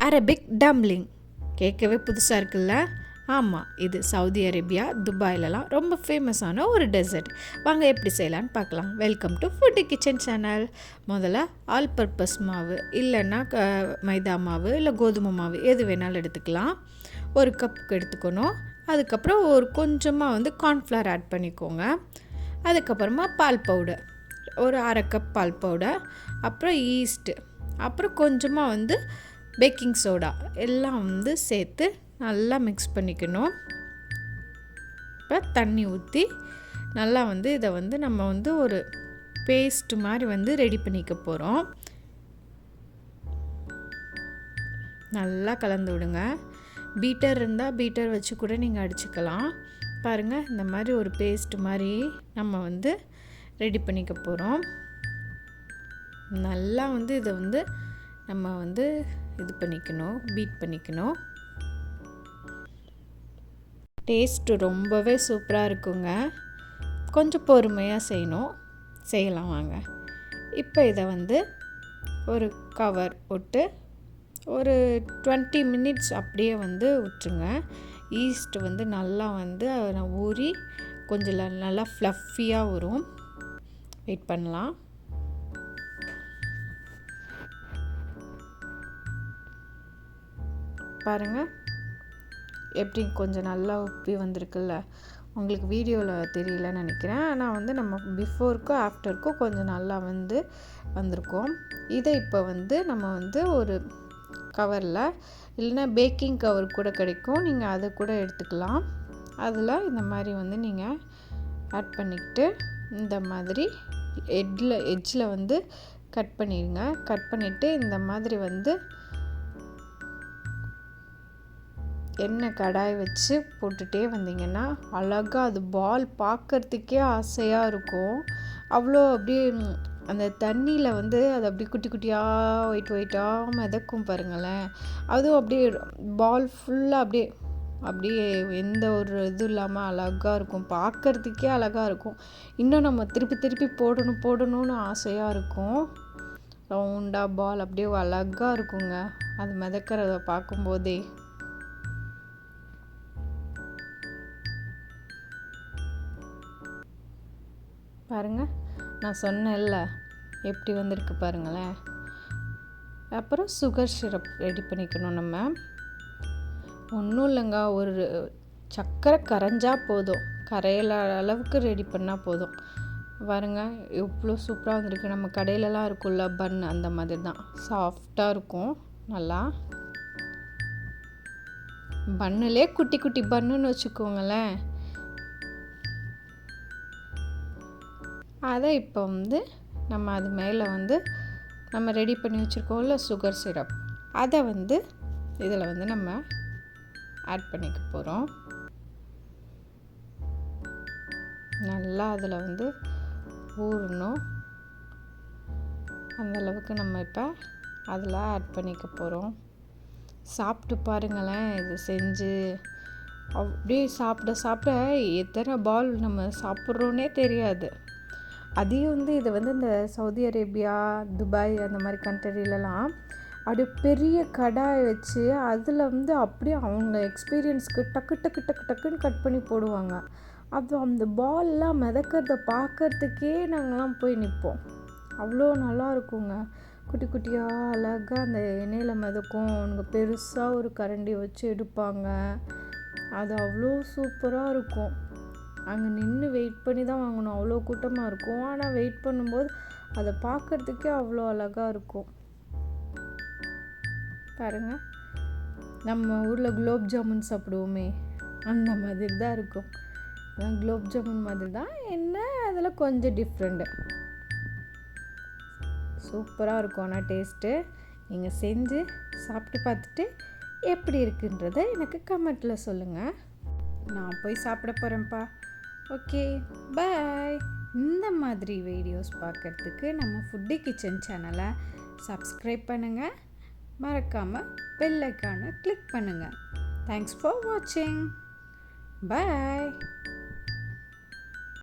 Arabic dumpling. கேட்கவே புதுசாக இருக்குல்ல? ஆமாம், இது சவுதி அரேபியா துபாயிலலாம் ரொம்ப ஃபேமஸான ஒரு டெசர்ட். வாங்க எப்படி செய்யலான்னு பார்க்கலாம். Welcome to foodie kitchen channel. முதல்ல ஆல் பர்பஸ் மாவு இல்லைன்னா மைதா மாவு இல்லை கோதுமை மாவு எது வேணாலும் எடுத்துக்கலாம். ஒரு கப்புக்கு எடுத்துக்கணும். அதுக்கப்புறம் ஒரு கொஞ்சமாக கார்ன்ஃப்ளவர் ஆட் பண்ணிக்கோங்க. அதுக்கப்புறமா பால் பவுடர், ஒரு அரை கப் பால் பவுடர், அப்புறம் ஈஸ்ட்டு, அப்புறம் கொஞ்சமாக பேக்கிங் சோடா எல்லாம் சேர்த்து நல்லா மிக்ஸ் பண்ணிக்கணும். இப்போ தண்ணி ஊற்றி நல்லா இதை நம்ம ஒரு பேஸ்ட் மாதிரி ரெடி பண்ணிக்க போகிறோம். நல்லா கலந்து விடுங்க. பீட்டர் இருந்தால் பீட்டர் வச்சு கூட நீங்கள் அடிச்சுக்கலாம். பாருங்கள், இந்த மாதிரி ஒரு பேஸ்ட் மாதிரி நம்ம ரெடி பண்ணிக்க போகிறோம். நல்லா இதை நம்ம இது பண்ணிக்கணும், பீட் பண்ணிக்கணும். டேஸ்ட்டு ரொம்பவே சூப்பராக இருக்குங்க. கொஞ்சம் பொறுமையாக செய்யலாம் வாங்க. இப்போ இதை ஒரு கவர் போட்டு ஒரு 20 மினிட்ஸ் அப்படியே விட்டுருங்க. ஈஸ்ட் நல்லா ஊறி கொஞ்சம் நல்லா ஃப்ளஃபியாக வரும். வெயிட் பண்ணலாம். பாருங்கள் எப்படி கொஞ்சம் நல்லா உப்பி வந்திருக்குல்ல. உங்களுக்கு வீடியோவில் தெரியலன்னு நினைக்கிறேன். ஆனால் நம்ம பிஃபோருக்கும் ஆஃப்டருக்கும் கொஞ்சம் நல்லா வந்திருக்கோம். இதை இப்போ நம்ம ஒரு கவரில் இல்லைன்னா பேக்கிங் கவர் கூட கிடைக்கும், நீங்கள் அதை கூட எடுத்துக்கலாம். அதில் இந்த மாதிரி நீங்கள் ஆட் பண்ணிக்கிட்டு இந்த மாதிரி எட்ஜில் கட் பண்ணிடுங்க. கட் பண்ணிவிட்டு இந்த மாதிரி எண்ணெய் கடாய் வச்சு போட்டுகிட்டே வந்தீங்கன்னா அழகாக அது பால் பார்க்கறதுக்கே ஆசையாக இருக்கும். அவ்வளோ அப்படியே அந்த தண்ணியில் அது அப்படியே குட்டி குட்டியாக ஒயிட்டாக மிதக்கும் பாருங்களேன். அதுவும் அப்படியே பால் ஃபுல்லாக அப்படியே எந்த ஒரு இதுவும் இல்லாமல் அழகாக இருக்கும். பார்க்கறதுக்கே அழகாக இருக்கும். இன்னும் நம்ம திருப்பி போடணும்னு ஆசையாக இருக்கும். ரவுண்டாக பால் அப்படியே அழகாக இருக்குங்க அது மிதக்கிறத பார்க்கும்போதே. பாருங்கள், நான் சொன்னேன்ல எப்படி வந்திருக்கு பாருங்களேன். அப்புறம் சுகர் சிரப் ரெடி பண்ணிக்கணும். நம்ம ஒன்றும் இல்லைங்க, ஒரு சர்க்கரை கரைஞ்சா போதும், கரையில அளவுக்கு ரெடி பண்ணால் போதும். பாருங்கள் எவ்வளோ சூப்பராக வந்திருக்கு. நம்ம கடையிலலாம் இருக்கும்ல பன், அந்த மாதிரி தான் சாஃப்டாக இருக்கும். நல்லா பன்னுலே குட்டி குட்டி பன்னுன்னு வச்சுக்கோங்களேன். அதை இப்போ நம்ம அது மேலே நம்ம ரெடி பண்ணி வச்சுருக்கோம்ல சுகர் சிரப், அதை இதில் நம்ம ஆட் பண்ணிக்க போகிறோம். நல்லா அதில் ஊறணும். அந்தளவுக்கு நம்ம இப்போ அதில் ஆட் பண்ணிக்க போகிறோம். சாப்பிட்டு பாருங்களேன். இது செஞ்சு அப்படியே சாப்பிட எத்தனை பால் நம்ம சாப்பிட்றோன்னே தெரியாது. அதையும் இது இந்த சவுதி அரேபியா, துபாய் அந்த மாதிரி கண்ட்ரிலலாம் அப்படியே பெரிய கடாய் வச்சு அதில் அப்படியே அவங்க எக்ஸ்பீரியன்ஸ்க்கு டக்குன்னு கட் பண்ணி போடுவாங்க. அது அந்த பால்லாம் மிதக்கிறத பார்க்கறதுக்கே நாங்கள்லாம் போய் நிற்போம். அவ்வளோ நல்லா இருக்குங்க. குட்டி குட்டியாக அழகாக அந்த எண்ணெயில் மிதக்கும். அவங்க பெருசாக ஒரு கரண்டி வச்சு எடுப்பாங்க. அது அவ்வளோ சூப்பராக இருக்கும். அங்கே நின்று வெயிட் பண்ணி தான் வாங்கணும். அவ்வளோ கூட்டமாக இருக்கும். ஆனால் வெயிட் பண்ணும்போது அதை பார்க்குறதுக்கே அவ்வளோ அழகாக இருக்கும். பாருங்கள், நம்ம ஊரில் குலோப் ஜாமுன் சாப்பிடுவோமே அந்த மாதிரி தான் இருக்கும். குலோப் ஜாமுன் மாதிரி தான், என்ன அதில் கொஞ்சம் டிஃப்ரெண்ட்டு. சூப்பராக இருக்கும். ஆனால் டேஸ்ட்டு நீங்கள் செஞ்சு சாப்பிட்டு பார்த்துட்டு எப்படி இருக்குன்றதை எனக்கு கமெண்ட்டில் சொல்லுங்கள். நான் போய் சாப்பிட போகிறேன்ப்பா. ஓகே, பாய். இந்த மாதிரி வீடியோஸ் பார்க்குறதுக்கு நம்ம ஃபுட்டி கிச்சன் சேனலை சப்ஸ்கிரைப் பண்ணுங்கள். மறக்காமல் பெல் ஐக்கானை கிளிக் பண்ணுங்கள். தேங்க்ஸ் ஃபார் வாட்சிங். பாய்.